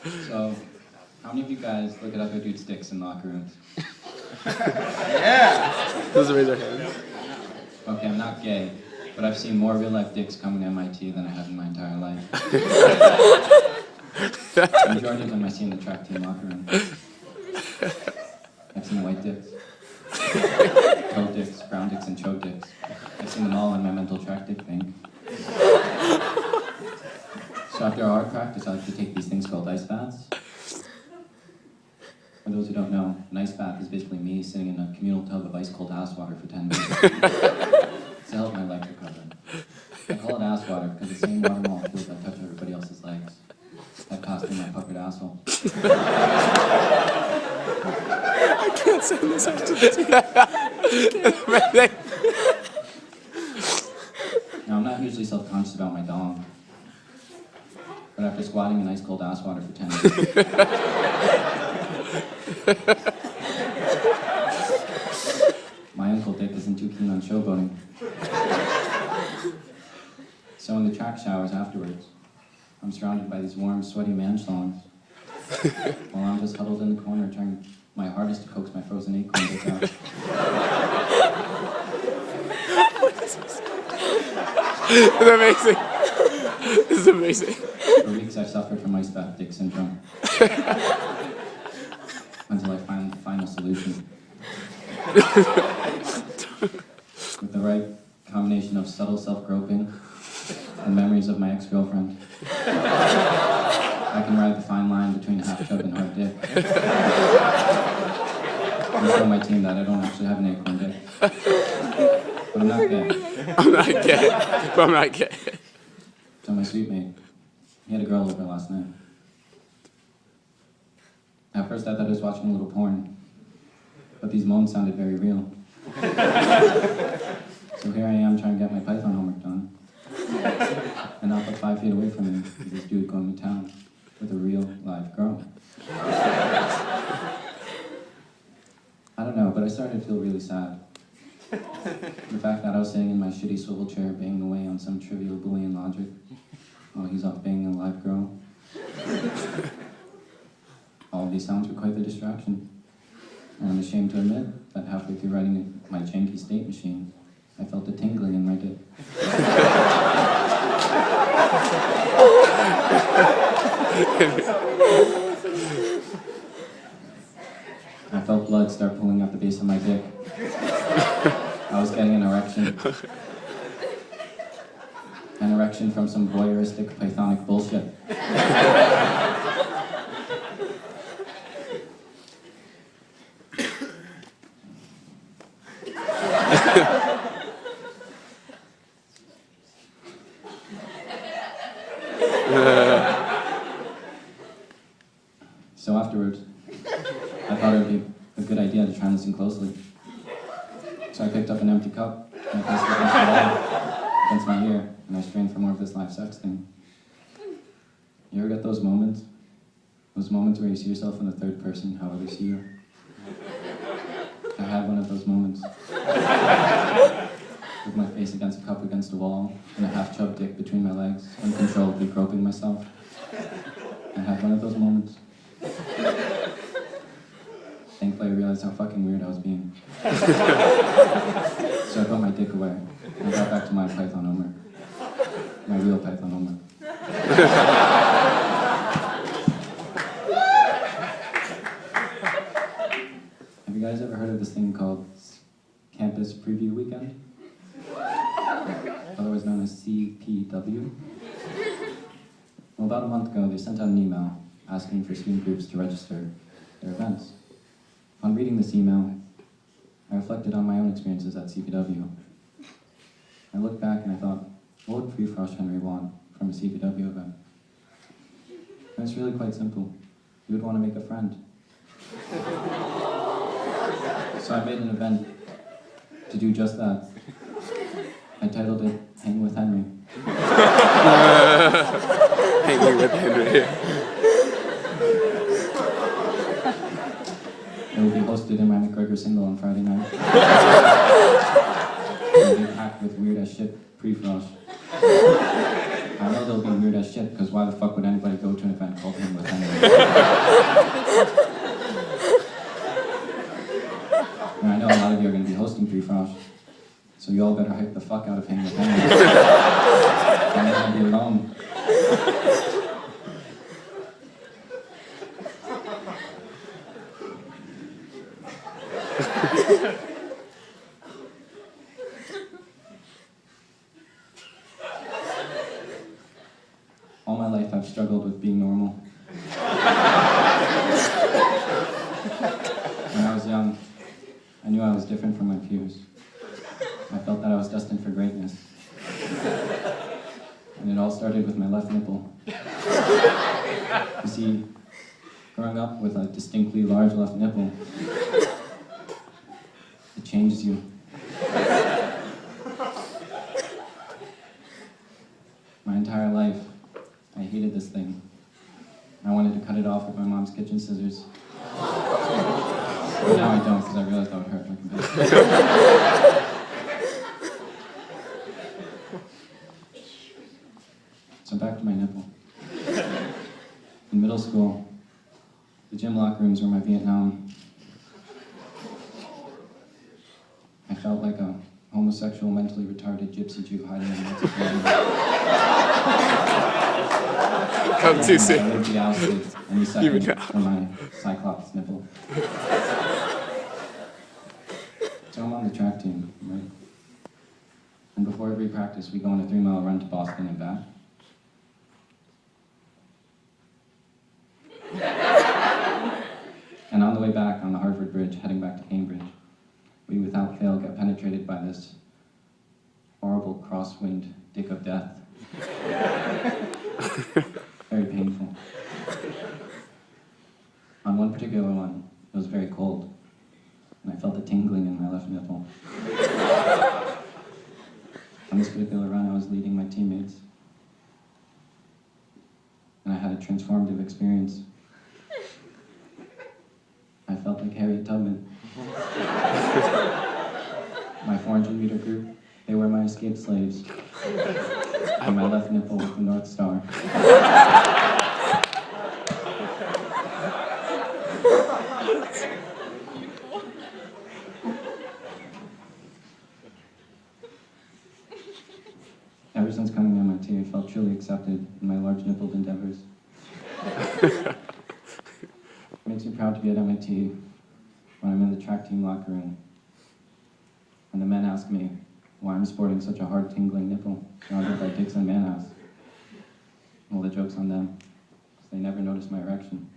So, how many of you guys look at other dudes' dicks in locker rooms? Yeah! Those raise their hands. Okay, I'm not gay, but I've seen more real-life dicks coming to MIT than I have in my entire life. The majority of them I see in the track team locker room. I've seen white dicks, toe dicks, brown dicks, and choke dicks. I've seen them all in my mental track dick thing. So after a hard practice, I like to take these things called ice baths. For those who don't know, an ice bath is basically me sitting in a communal tub of ice-cold ass water for 10 minutes to help my legs recover. I call it ass water because the same water molecules that touch everybody else's legs have passed through my puckered asshole. I can't say this after this. Now, I'm not usually self-conscious about my dong, but after squatting in ice-cold ass water for 10 minutes, my uncle Dick isn't too keen on showboating. So in the track showers afterwards, I'm surrounded by these warm, sweaty man schlongs, while I'm just huddled in the corner trying my hardest to coax my frozen acorn dick out. It's amazing. This is amazing. For weeks I've suffered from ice bath dick syndrome. Until I find the final solution. With the right combination of subtle self-groping and memories of my ex-girlfriend, I can ride the fine line between half-chub and hard dick. And show my team that I don't actually have an acorn dick. But I'm not gay. I'm not gay. But I'm not gay. So my sweet mate, he had a girl over last night. At first I thought I was watching a little porn, but these moans sounded very real. So here I am trying to get my Python homework done. And not but 5 feet away from me is this dude going to town with a real, live girl. I don't know, but I started to feel really sad. The fact that I was sitting in my shitty swivel chair banging away on some trivial Boolean logic while he's off banging a live girl. All of these sounds were quite the distraction. And I'm ashamed to admit that halfway through writing my janky state machine, I felt a tingling in my dick. I felt blood start pulling out the base of my dick. I was getting an erection. An erection from some voyeuristic Pythonic bullshit. So afterwards, I thought it would be a good idea to try and listen closely. So I picked up an empty cup and I placed it against my ear, and I strained for more of this live sex thing. You ever get those moments? Those moments where you see yourself in the third person, how others see you? I had one of those moments. With my face against a cup against a wall, and a half-chub dick between my legs, uncontrollably groping myself. I had one of those moments. Thankfully I realized how fucking weird I was being. So I put my dick away, and got back to my Python homework. My real Python homework. Have you guys ever heard of this thing called Campus Preview Weekend? Otherwise known as CPW? Well, about a month ago, they sent out an email asking for student groups to register their events. On reading this email, I reflected on my own experiences at CPW. I looked back and I thought, what would Pre-Frosh Henry want from a CPW event? And it's really quite simple. He would want to make a friend. So I made an event to do just that. I titled it, Hang with Henry. Hanging with Henry. It will be hosted in my McGregor single on Friday night. It will be packed with weird as shit pre-frosh. I know they'll be weird as shit, because why the fuck would anybody go to an event called Hang with Henry? And I know a lot of you are going to be hosting Free-Frosh, so you all better hype the fuck out of Hang with Henry. I'm not going to be alone. All my life I've struggled with being normal. When I was young, I knew I was different from my peers. I felt that I was destined for greatness. And it all started with my left nipple. You see, growing up with a distinctly large left nipple, it changes you. My entire life, I hated this thing. I wanted to cut it off with my mom's kitchen scissors. But now I don't, because I realized that would hurt like a bitch. So back to my nipple. In middle school, the gym locker rooms were my Vietnam. I felt like a homosexual, mentally retarded gypsy Jew hiding in Mexico. Come too soon. I would be ousted any second from my cyclops nipple. So I'm on the track team, right? And before every practice, we go on a 3-mile run to Boston and back. And on the way back on the Hartford Bridge, heading back to Cambridge, we without fail get penetrated by this horrible crosswind dick of death. Very painful. On one particular one, it was very cold, and I felt a tingling in my left nipple. On this particular run, I was leading my teammates, and I had a transformative experience. I felt like Harriet Tubman. My 400-meter group, they were my escaped slaves. And my left nipple was the North Star. Ever since coming to MIT, I felt truly accepted in my large-nippled endeavors. It makes me proud to be at MIT when I'm in the track team locker room and the men ask me why I'm sporting such a hard tingling nipple surrounded by dicks and man ass. Well, the joke's on them, because they never noticed my erection.